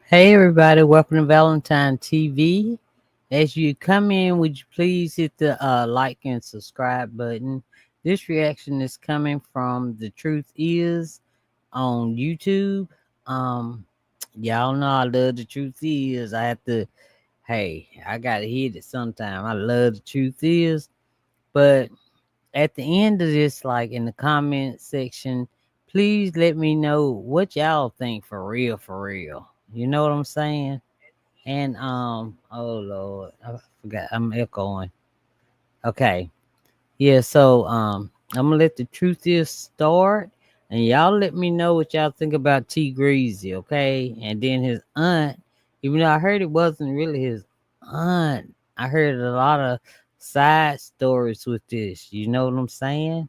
Hey everybody, welcome to Valentine TV. As you come in, would you please hit the like and subscribe button? This reaction is coming from The Truth Is on YouTube. Um, y'all know I love The Truth Is. I gotta hit it sometime. I love The Truth Is. But at the end of this, like in the comment section, please let me know what y'all think for real, for real. You know what I'm saying? And oh Lord, I forgot I'm echoing. Okay. Yeah, so I'm gonna let the truth is start and y'all let me know what y'all think about T Greasy, okay? And then his aunt, even though I heard it wasn't really his aunt, I heard a lot of side stories with this, you know what I'm saying?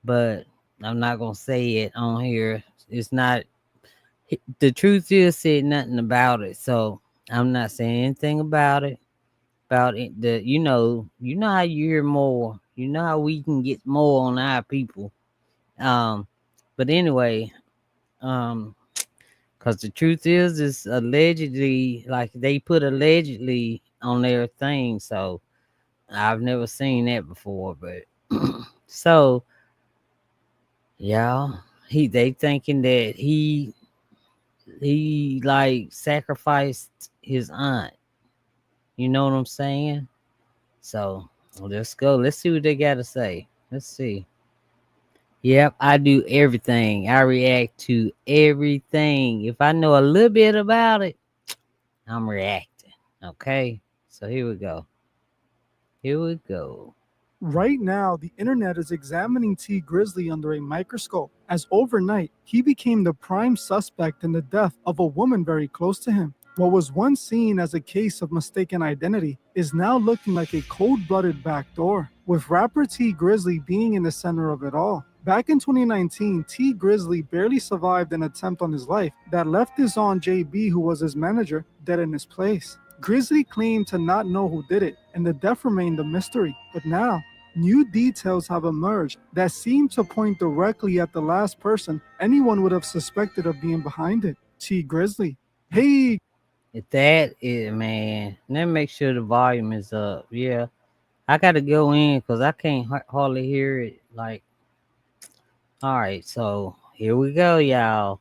But I'm not gonna say it on here. It's not the truth is said nothing about it, so I'm not saying anything about it. About it, you know how you hear more. You know how we can get more on our people. Um, but anyway, um, because the truth is allegedly like they put allegedly on their thing, so I've never seen that before. But so yeah, they thinking that he like sacrificed his aunt. You know what I'm saying? So let's go. Let's see what they got to say. Let's see. Yep, I do everything. I react to everything. If I know a little bit about it, I'm reacting. Okay. So here we go. Here we go. Right now, the internet is examining T. Grizzly under a microscope, as overnight, he became the prime suspect in the death of a woman very close to him. What was once seen as a case of mistaken identity is now looking like a cold blooded backdoor, with rapper T. Grizzly being in the center of it all. Back in 2019, T. Grizzly barely survived an attempt on his life that left his aunt JB, who was his manager, dead in his place. Grizzly claimed to not know who did it, and the death remained a mystery. But now, new details have emerged that seem to point directly at the last person anyone would have suspected of being behind it, T. Grizzly. Hey, If that is, man, let me make sure the volume is up. Yeah. I got to go in because I can't hardly hear it. Like, all right. So here we go, y'all.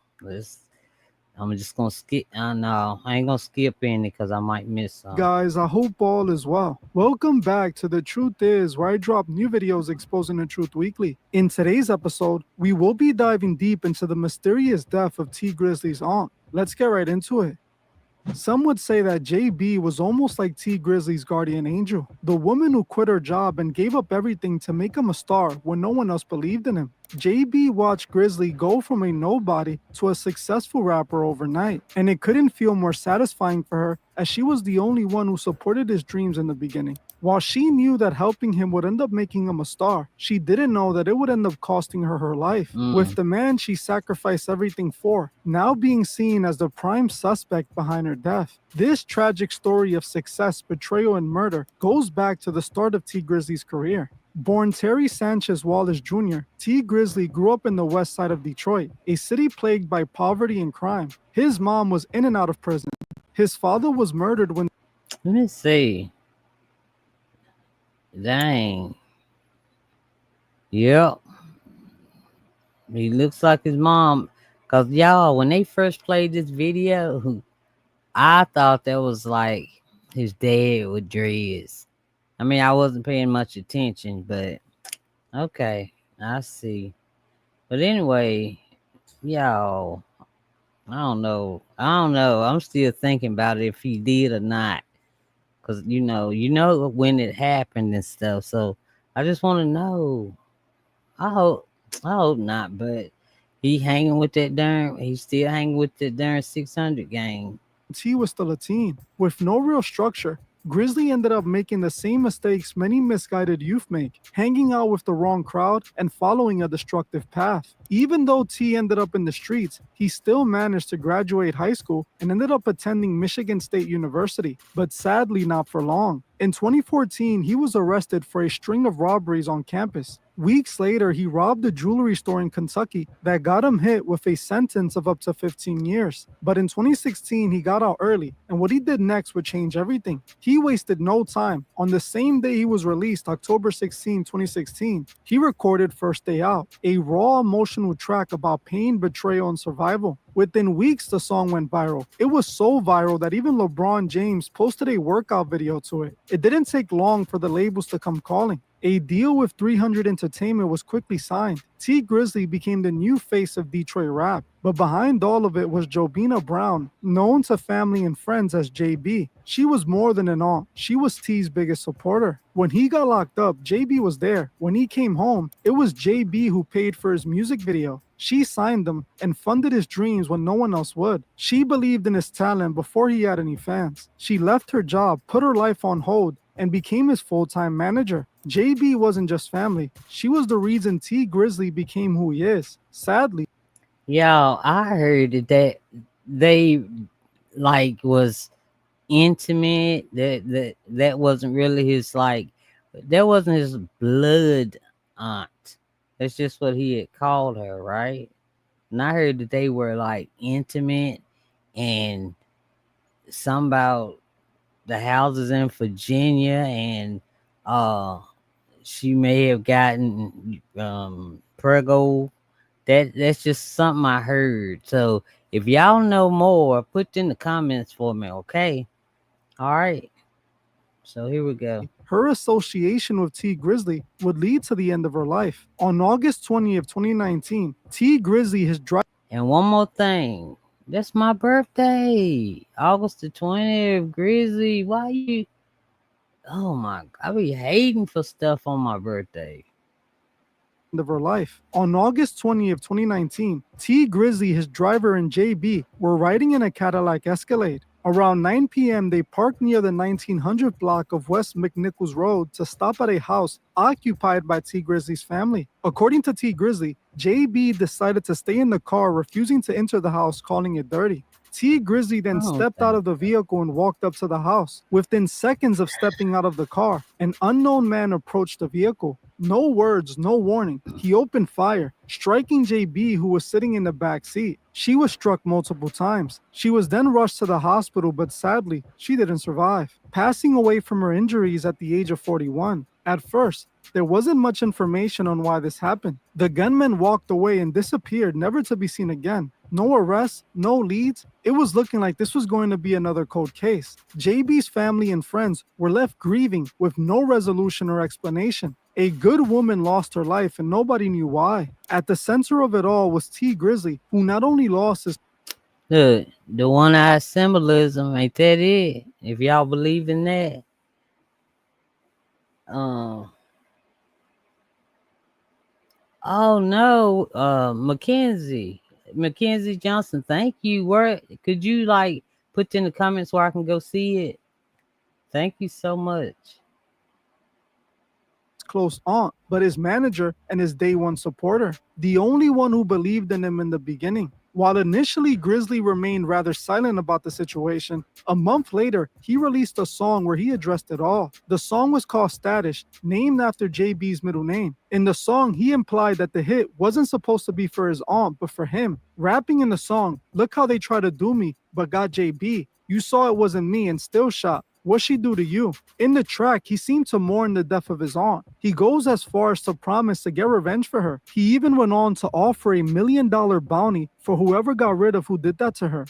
I'm just gonna skip. No, I ain't gonna skip any because I might miss some. guys, I hope all is well. Welcome back to The Truth Is, where I drop new videos exposing the truth weekly. In today's episode, we will be diving deep into the mysterious death of T. Grizzly's aunt. Let's get right into it. Some would say that JB was almost like T. Grizzly's guardian angel, the woman who quit her job and gave up everything to make him a star when no one else believed in him. JB watched Grizzly go from a nobody to a successful rapper overnight, and it couldn't feel more satisfying for her as she was the only one who supported his dreams in the beginning. While she knew that helping him would end up making him a star, she didn't know that it would end up costing her life. With Mm. the man she sacrificed everything for, now being seen as the prime suspect behind her death. This tragic story of success, betrayal, and murder goes back to the start of T. Grizzly's career. Born Terry Sanchez Wallace Jr., T. Grizzly grew up in the west side of Detroit, a city plagued by poverty and crime. His mom was in and out of prison. His father was murdered when Let me see. Dang. Yep. He looks like his mom. Cause y'all, when they first played this video, I thought that was like his dad with dreads. I mean, I wasn't paying much attention, but okay, I see. But anyway, y'all, I don't know. I'm still thinking about it if he did or not. Cause you know when it happened and stuff. So I just want to know. I hope, I hope not. But he's still hanging with the darn 600 gang. T was still a teen. With no real structure, Grizzly ended up making the same mistakes many misguided youth make, hanging out with the wrong crowd and following a destructive path. Even though T ended up in the streets, he still managed to graduate high school and ended up attending Michigan State University, but sadly not for long. In 2014, he was arrested for a string of robberies on campus. Weeks later, he robbed a jewelry store in Kentucky that got him hit with a sentence of up to 15 years. But in 2016, he got out early, and what he did next would change everything. He wasted no time. On the same day he was released, October 16, 2016, he recorded First Day Out, a raw emotional track about pain, betrayal, and survival. Within weeks, the song went viral. It was so viral that even LeBron James posted a workout video to it. It didn't take long for the labels to come calling. A deal with 300 Entertainment was quickly signed. T Grizzly became the new face of Detroit rap. But behind all of it was Jobina Brown, known to family and friends as JB. She was more than an aunt. She was T's biggest supporter. When he got locked up, JB was there. When he came home, it was JB who paid for his music video. She signed him and funded his dreams when no one else would. She believed in his talent before he had any fans. She left her job, put her life on hold, and became his full-time manager. JB wasn't just family. She was the reason T Grizzly became who he is. Sadly, Y'all, I heard that they like was intimate. That wasn't really his like. That wasn't his blood aunt. That's just what he had called her, right? And I heard that they were like intimate, and some about the houses in Virginia, and she may have gotten prego. That's just something I heard. So if y'all know more, put in the comments for me, okay? All right. So here we go. her association with T Grizzly would lead to the end of her life. On August 20th, 2019, T Grizzly, his driver. And one more thing. That's my birthday. August the 20th, Grizzly. Why you Oh my, I be hating for stuff on my birthday. Of her life. On August 20th, 2019, T Grizzly, his driver, and JB were riding in a Cadillac Escalade. Around 9 p.m., they parked near the 1900 block of West McNichols Road to stop at a house occupied by T Grizzly's family. According to T Grizzly, JB decided to stay in the car, refusing to enter the house, calling it dirty. T Grizzly then stepped out of the vehicle and walked up to the house. Within seconds of stepping out of the car, an unknown man approached the vehicle. No words, no warning. He opened fire, striking JB, who was sitting in the back seat. She was struck multiple times. She was then rushed to the hospital, but sadly, she didn't survive, passing away from her injuries at the age of 41. At first, there wasn't much information on why this happened. The gunman walked away and disappeared, never to be seen again. No arrests, no leads. It was looking like this was going to be another cold case. JB's family and friends were left grieving with no resolution or explanation. A good woman lost her life and nobody knew why. At the center of it all was T Grizzly, who not only lost his... Look, the one-eyed symbolism, ain't that it? If y'all believe in that. Oh no, Mackenzie Johnson, thank you. Where could you like put in the comments where I can go see it? Thank you so much. Close aunt, but his manager and his day one supporter, the only one who believed in him in the beginning. While initially Grizzly remained rather silent about the situation, a month later, he released a song where he addressed it all. The song was called Status, named after JB's middle name. In the song, he implied that the hit wasn't supposed to be for his aunt, but for him. Rapping in the song, "Look how they try to do me, but got JB. You saw it wasn't me and still shot. What she do to you?" In the track, he seemed to mourn the death of his aunt. He goes as far as to promise to get revenge for her. He even went on to offer $1 million bounty for whoever got rid of who did that to her.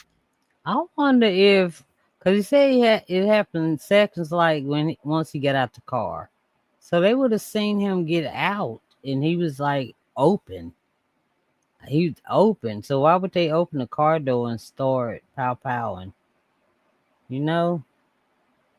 I wonder if, because he said it happened in seconds, like once he got out the car. So they would have seen him get out and he was like open. He was open. So why would they open the car door and start pow-powing? You know?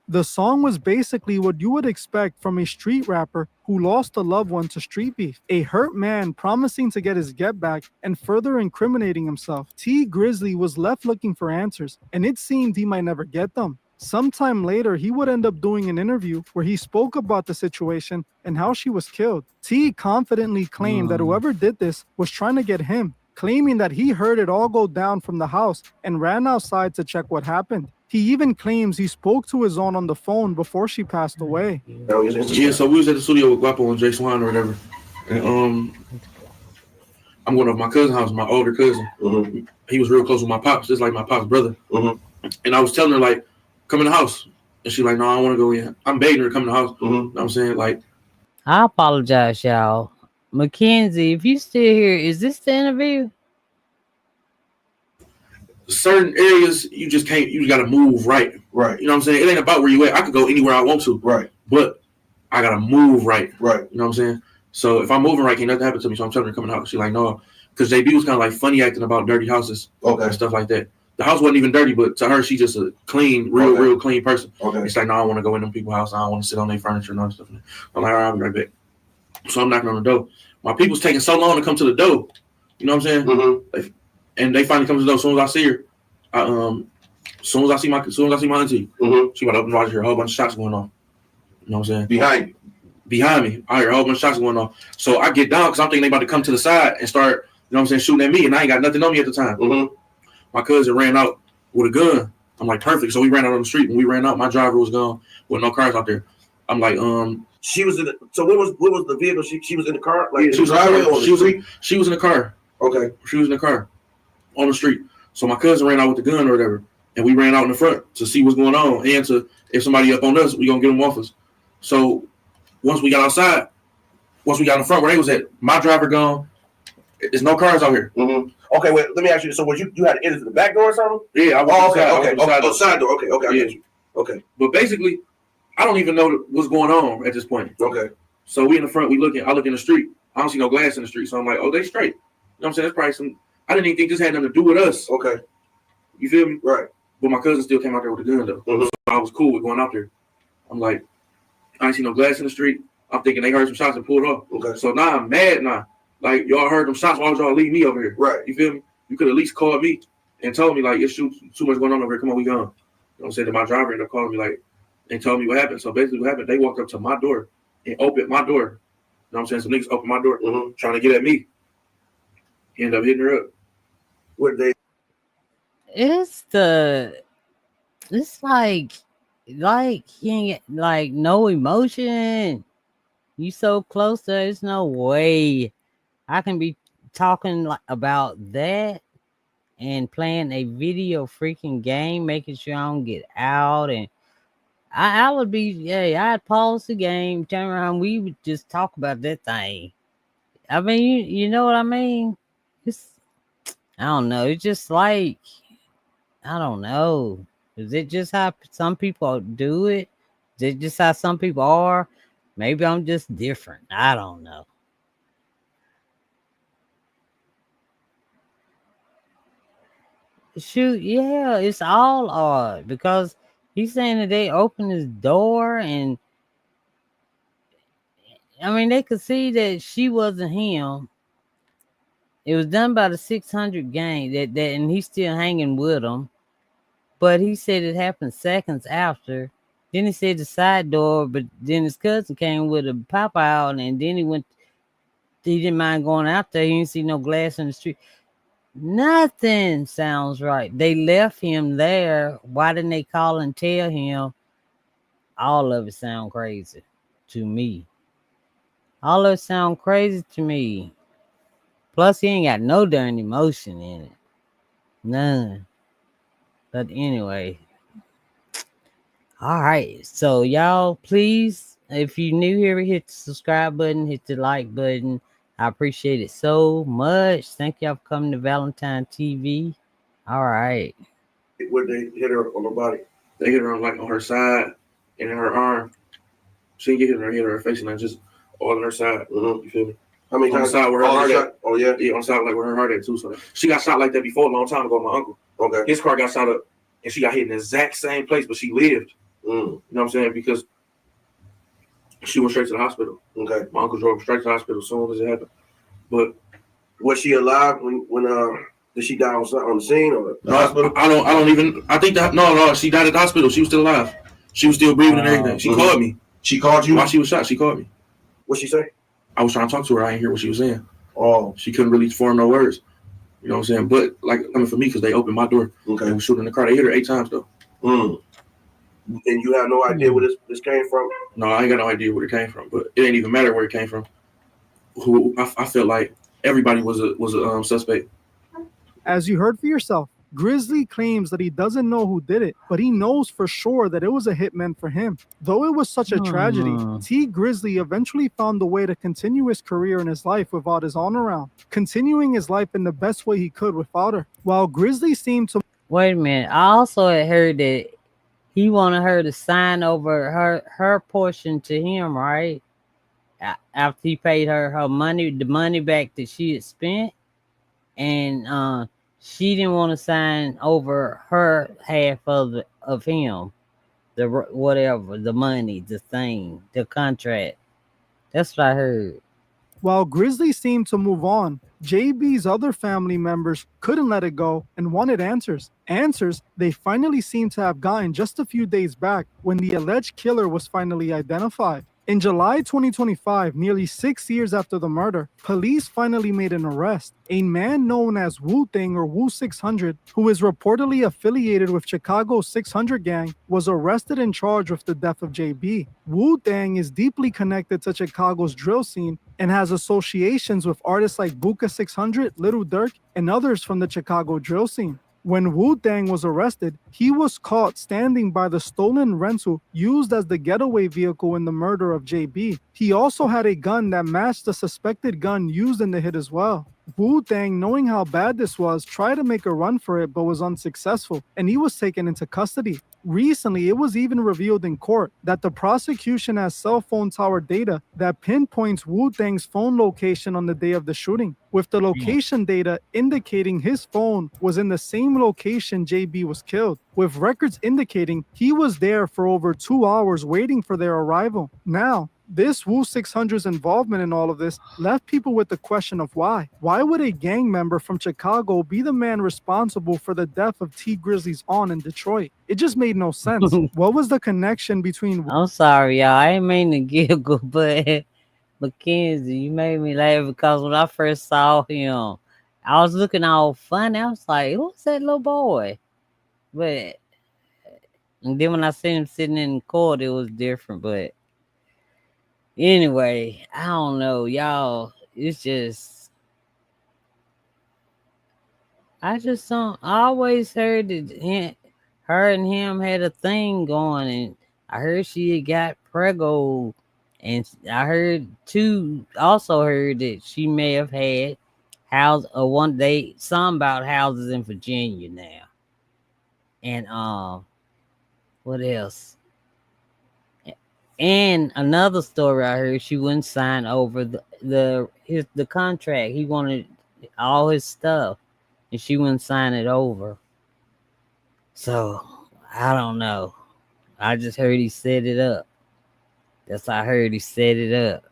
The song was basically what you would expect from a street rapper who lost a loved one to street beef. A hurt man promising to get his get back and further incriminating himself. T Grizzly was left looking for answers, and it seemed he might never get them. Sometime later, he would end up doing an interview where he spoke about the situation and how she was killed. T confidently claimed that whoever did this was trying to get him, claiming that he heard it all go down from the house and ran outside to check what happened. He even claims he spoke to his aunt on the phone before she passed away. Yeah, so we was at the studio with Guapo and Jay Swan or whatever. And I'm going to my cousin's house, my older cousin. Mm-hmm. He was real close with my pops, just like my pop's brother. Mm-hmm. And I was telling her, like, come in the house. And she's like, no, I don't want to go in. I'm begging her to come in the house. Mm-hmm. You know what I'm saying? Like, I apologize, y'all. Mackenzie, if you still here, is this the interview? certain areas, you just can't, you got to move right. Right. You know what I'm saying? It ain't about where you at. I could go anywhere I want to. Right. But I got to move right. Right. You know what I'm saying? So if I'm moving right, can't nothing happen to me. So I'm telling her to come in the house. She's like, no. Because JB was kind of like funny acting about dirty houses. Okay. And stuff like that. The house wasn't even dirty, but to her, she's just a clean, real clean person. Okay. It's like, no, I don't want to go in them people's house. I don't want to sit on their furniture and all that stuff. I'm like, all right, I'll be right back. So I'm knocking on the door. My people's taking so long to come to the door. You know what I'm saying? Mm-hmm. And they finally come to the door. As soon as I see her, as soon as I see my auntie, she about to open the door. I hear a whole bunch of shots going on. You know what I'm saying? Behind me, I hear a whole bunch of shots going on. So I get down because I'm thinking they about to come to the side and start, you know what I'm saying, shooting at me, and I ain't got nothing on me at the time. Mm-hmm. My cousin ran out with a gun. I'm like, perfect. So we ran out on the street. When we ran out, my driver was gone with no cars out there. I'm like, She was in the, so what was the vehicle? She was in the car? Like she was in the car. She was in the car. Okay. She was in the car on the street. So my cousin ran out with the gun or whatever. And we ran out in the front to see what's going on. And to, if somebody up on us, we gonna get them off us. So once we got outside, once we got in the front where they was at, my driver gone. There's no cars out here. Mm-hmm. Okay, wait, let me ask you. So was you had to enter the back door or something? Yeah, I was side door. Okay, I get you. Okay. But basically, I don't even know what's going on at this point. Okay. So we in the front, I look in the street. I don't see no glass in the street. So I'm like, oh, they straight. You know what I'm saying? That's probably some, I didn't even think this had nothing to do with us. Okay. You feel me? Right. But my cousin still came out there with a gun though. Mm-hmm. So I was cool with going out there. I'm like, I ain't see no glass in the street. I'm thinking they heard some shots and pulled off. Okay. So now I'm mad now. Like, y'all heard them shots. Why would y'all leave me over here? Right. You feel me? You could at least call me and told me, like, it's too much going on over here. Come on, we gone. You know what I'm saying? Then my driver ended up calling me, like, and told me what happened. So basically what happened, they walked up to my door and opened my door. You know what I'm saying? Some niggas opened my door trying to get at me. He ended up hitting her up. What they? It's like he ain't like no emotion. You so close to her, there's no way I can be talking about that and playing a video freaking game, making sure I don't get out. And I would be, I'd pause the game, turn around, we would just talk about that thing. I mean, you know what I mean? I don't know. It's just like, I don't know. Is it just how some people do it? Is it just how some people are? Maybe I'm just different. I don't know. Shoot, yeah, it's all odd because he's saying that they opened his door and I mean they could see that she wasn't him. It was done by the 600 gang that and he's still hanging with them. But he said it happened seconds after. Then he said the side door, but then his cousin came with a pop out and then he didn't mind going out there. He didn't see no glass in the street. Nothing sounds right. They left him there. Why didn't they call and tell him? All of it sound crazy to me. All of it sound crazy to me. Plus, he ain't got no darn emotion in it. None. But anyway. All right. So, y'all, please, if you're new here, hit the subscribe button, hit the like button. I appreciate it so much. Thank y'all for coming to Valentine TV. All right. What they hit her on the body? They hit her on her side and in her arm. She didn't get hit her face and just all on her side. Mm-hmm. You feel me? How many times? On the side where her heart at. Oh yeah. Yeah, on the side like where her heart at too. So she got shot like that before a long time ago. My uncle. Okay. His car got shot up and she got hit in the exact same place, but she lived. You know what I'm saying? Because she went straight to the hospital. Okay. My uncle drove straight to the hospital as soon as it happened. But was she alive when did she die on the scene or the hospital? I don't even. I think that no. She died at the hospital. She was still alive. She was still breathing and everything. She called me. She called you while she was shot. She called me. What'd she say? I was trying to talk to her. I didn't hear what she was saying. Oh. She couldn't really form no words. You know what I'm saying? But like, I mean, for me, because they opened my door. Okay. They were shooting in the car. They hit her 8 times though. And you have no idea where this came from? No, I ain't got no idea where it came from. But it ain't even matter where it came from. who I felt like everybody was a suspect. As you heard for yourself, Grizzly claims that he doesn't know who did it, but he knows for sure that it was a hitman for him. Though it was such a tragedy, T. Grizzly eventually found a way to continue his career in his life without his aunt around, continuing his life in the best way he could without her. While Grizzly seemed to... Wait a minute. I also had heard that he wanted her to sign over her portion to him, right? After he paid her money, the money back that she had spent, and she didn't want to sign over her half of him, the whatever, the money, the thing, the contract. That's what I heard. While Grizzly seemed to move on, JB's other family members couldn't let it go and wanted answers. Answers they finally seemed to have gotten just a few days back when the alleged killer was finally identified. In July 2025, nearly 6 years after the murder, police finally made an arrest. A man known as Wu-Tang or Wu-600, who is reportedly affiliated with Chicago's 600 gang, was arrested and charged with the death of JB. Wu-Tang is deeply connected to Chicago's drill scene and has associations with artists like Buka 600, Little Durk, and others from the Chicago drill scene. When Wu-Tang was arrested, he was caught standing by the stolen rental used as the getaway vehicle in the murder of JB. He also had a gun that matched the suspected gun used in the hit as well. Wu-Tang, knowing how bad this was, tried to make a run for it but was unsuccessful, and he was taken into custody. Recently, it was even revealed in court that the prosecution has cell phone tower data that pinpoints Wu-Tang's phone location on the day of the shooting, with the location data indicating his phone was in the same location JB was killed, with records indicating he was there for over 2 hours waiting for their arrival. Now, this Wu-600's involvement in all of this left people with the question of why. Why would a gang member from Chicago be the man responsible for the death of T. Grizzly's aunt in Detroit? It just made no sense. What was the connection between... I'm sorry, y'all. I ain't mean to giggle, but Mackenzie, you made me laugh because when I first saw him, I was looking all funny. I was like, who's that little boy? But and then when I seen him sitting in court, it was different, but anyway, I don't know, y'all. It's just, I just don't. I always heard that her and him had a thing going, and I heard she had got preggo, and I heard also heard that she may have had one day some about houses in Virginia now, and what else? And another story I heard, she wouldn't sign over the contract. He wanted all his stuff, and she wouldn't sign it over. So I don't know. I just heard he set it up. That's how I heard he set it up.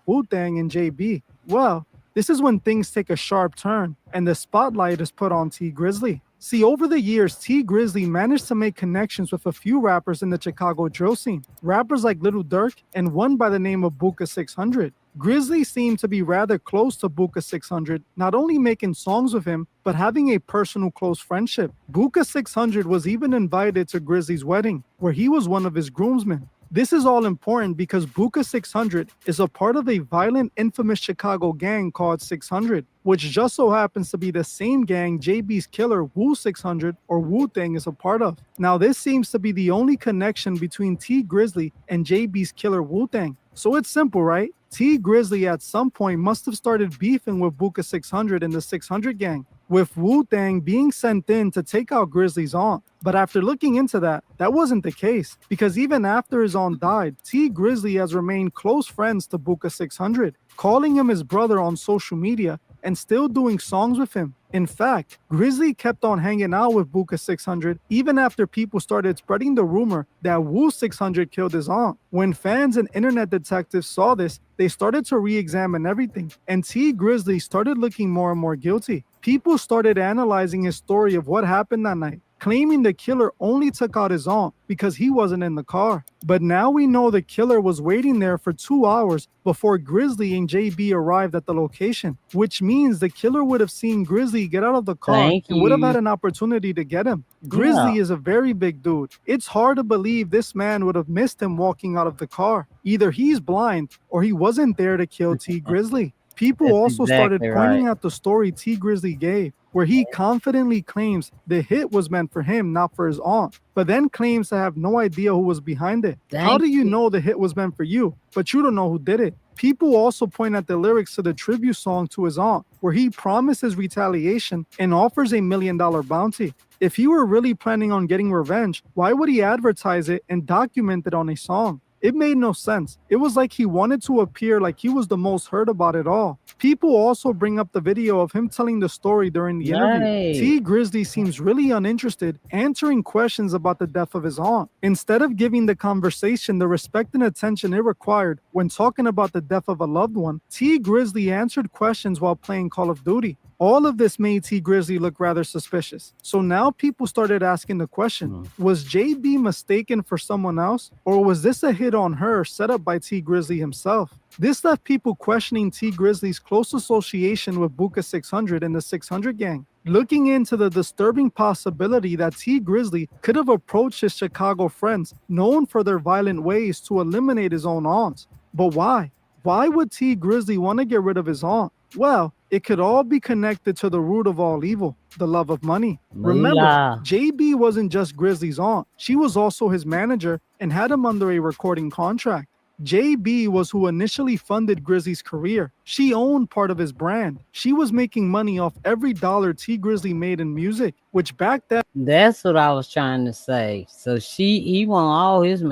Wu-Tang and JB. Well, this is when things take a sharp turn, and the spotlight is put on T. Grizzly. See, over the years, T. Grizzly managed to make connections with a few rappers in the Chicago drill scene. Rappers like Little Durk and one by the name of Buka 600. Grizzly seemed to be rather close to Buka 600, not only making songs with him, but having a personal close friendship. Buka 600 was even invited to Grizzly's wedding, where he was one of his groomsmen. This is all important because Buka 600 is a part of a violent, infamous Chicago gang called 600, which just so happens to be the same gang JB's killer Wu-600 or Wu-Tang is a part of. Now, this seems to be the only connection between T. Grizzly and JB's killer Wu-Tang. So it's simple, right? T. Grizzly at some point must have started beefing with Buka 600 and the 600 gang, with Wu-Tang being sent in to take out Grizzly's aunt. But after looking into that wasn't the case, because even after his aunt died, T. Grizzly has remained close friends to Buka 600, calling him his brother on social media and still doing songs with him. In fact, Grizzly kept on hanging out with Buka 600 even after people started spreading the rumor that Wu-600 killed his aunt. When fans and internet detectives saw this, they started to re-examine everything, and T. Grizzly started looking more and more guilty. People started analyzing his story of what happened that night. claiming the killer only took out his aunt because he wasn't in the car. But now we know the killer was waiting there for 2 hours before Grizzly and JB arrived at the location, which means the killer would have seen Grizzly get out of the car Thank and would have you. had an opportunity to get him. Grizzly is a very big dude. It's hard to believe this man would have missed him walking out of the car. Either he's blind or he wasn't there to kill T Grizzly. People That's also started exactly pointing right. out the story T Grizzly gave, where he confidently claims the hit was meant for him, not for his aunt, but then claims to have no idea who was behind it. How Thank do you you. know the hit was meant for you, but you don't know who did it? People also point at the lyrics to the tribute song to his aunt, where he promises retaliation and offers $1 million bounty. If he were really planning on getting revenge, why would he advertise it and document it on a song? It made no sense. It was like he wanted to appear like he was the most hurt about it all. People also bring up the video of him telling the story during the interview. Right. T Grizzly seems really uninterested, answering questions about the death of his aunt, instead of giving the conversation the respect and attention it required when talking about the death of a loved one. T Grizzly answered questions while playing Call of Duty. All of this made T Grizzly look rather suspicious. So now people started asking the question, was JB mistaken for someone else? Or was this a hit on her set up by T Grizzly himself? This left people questioning T Grizzly's close association with Buka 600 and the 600 gang, looking into the disturbing possibility that T Grizzly could have approached his Chicago friends, known for their violent ways, to eliminate his own aunt. But why? Why would T Grizzly want to get rid of his aunt? Well, it could all be connected to the root of all evil, the love of money. Remember, Moolah. JB wasn't just Grizzly's aunt. She was also his manager and had him under a recording contract. JB was who initially funded Grizzly's career. She owned part of his brand. She was making money off every dollar T Grizzly made in music, which back then That's what I was trying to say. So he wanted all his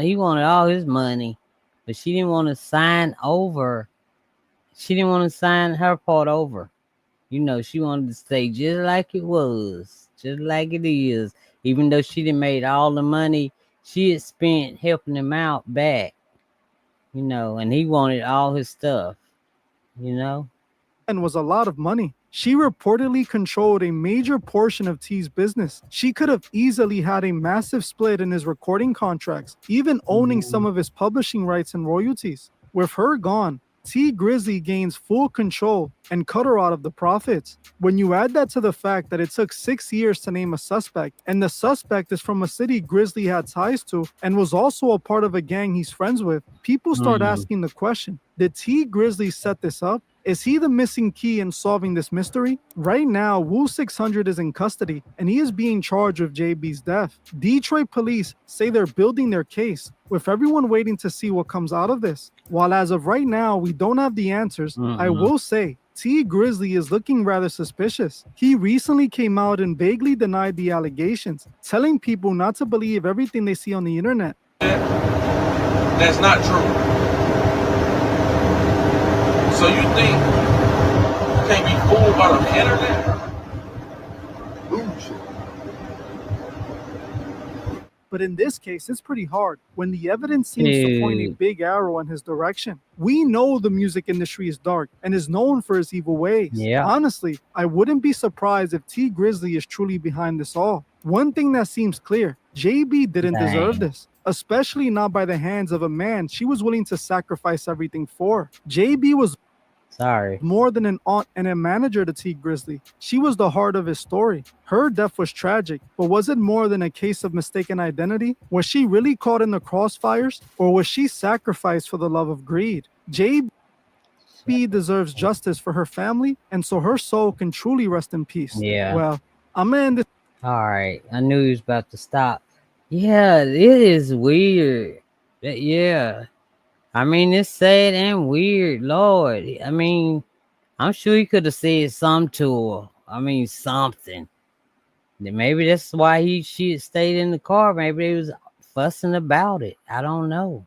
money, but she didn't want to sign over. She didn't want to sign her part over. You know, she wanted to stay just like it was, just like it is. Even though she done made all the money she had spent helping him out back, you know, and he wanted all his stuff, you know. was a lot of money. She reportedly controlled a major portion of T's business. She could have easily had a massive split in his recording contracts, even owning some of his publishing rights and royalties. With her gone, T Grizzly gains full control and cut her out of the profits. When you add that to the fact that it took 6 years to name a suspect, and the suspect is from a city Grizzly had ties to and was also a part of a gang he's friends with, people start asking the question, did T Grizzly set this up? Is he the missing key in solving this mystery? Right now, Wu 600 is in custody and he is being charged with JB's death. Detroit police say they're building their case, with everyone waiting to see what comes out of this. While as of right now, we don't have the answers, I will say T Grizzly is looking rather suspicious. He recently came out and vaguely denied the allegations, telling people not to believe everything they see on the internet. That's not true. So you think you can't be fooled by the internet? But in this case, it's pretty hard when the evidence seems to point a big arrow in his direction. We know the music industry is dark and is known for its evil ways. Yeah. Honestly, I wouldn't be surprised if T Grizzly is truly behind this all. One thing that seems clear, JB didn't deserve this, especially not by the hands of a man she was willing to sacrifice everything for. JB was more than an aunt and a manager to T Grizzly. She was the heart of his story. Her death was tragic, but was it more than a case of mistaken identity? Was she really caught in the crossfires, or was she sacrificed for the love of greed? JB deserves justice for her family, and so her soul can truly rest in peace. Yeah. Well, I'm gonna end this. All right. I knew he was about to stop. Yeah, it is weird. Yeah. I mean, it's sad and weird, Lord. I mean, I'm sure he could have said something to her. I mean, something. Maybe that's why she had stayed in the car. Maybe they was fussing about it. I don't know.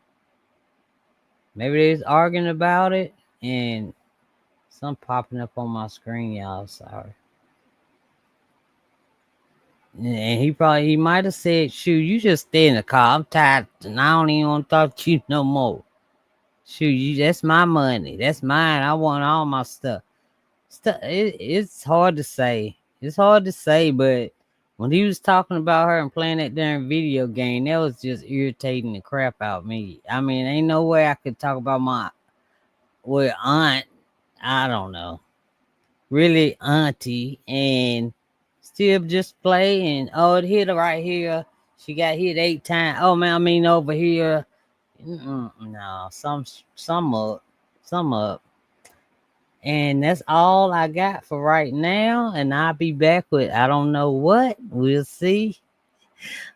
Maybe they was arguing about it, and something popping up on my screen, y'all. Sorry. And he might have said, shoot, you just stay in the car. I'm tired, and I don't even want to talk to you no more. Shoot, that's my money. That's mine. I want all my stuff. It's hard to say. It's hard to say, but When he was talking about her and playing that damn video game, that was just irritating the crap out of me. I mean, ain't no way I could talk about my aunt. I don't know, really auntie, and still just play. And oh, it hit her right here. She got hit 8 times. Oh man, I mean over here. No, some up. And that's all I got for right now. And I'll be back with I don't know what. We'll see.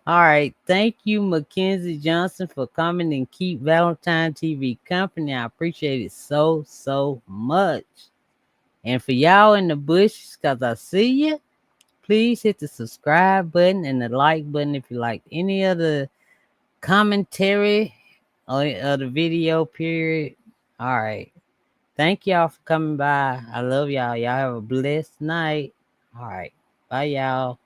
All right. Thank you, Mackenzie Johnson, for coming and keep Valentine TV company. I appreciate it so much. And for y'all in the bushes, because I see you, please hit the subscribe button and the like button if you like any other commentary or the video period. All right. Thank y'all for coming by. I love y'all. Y'all have a blessed night. All right. Bye, y'all.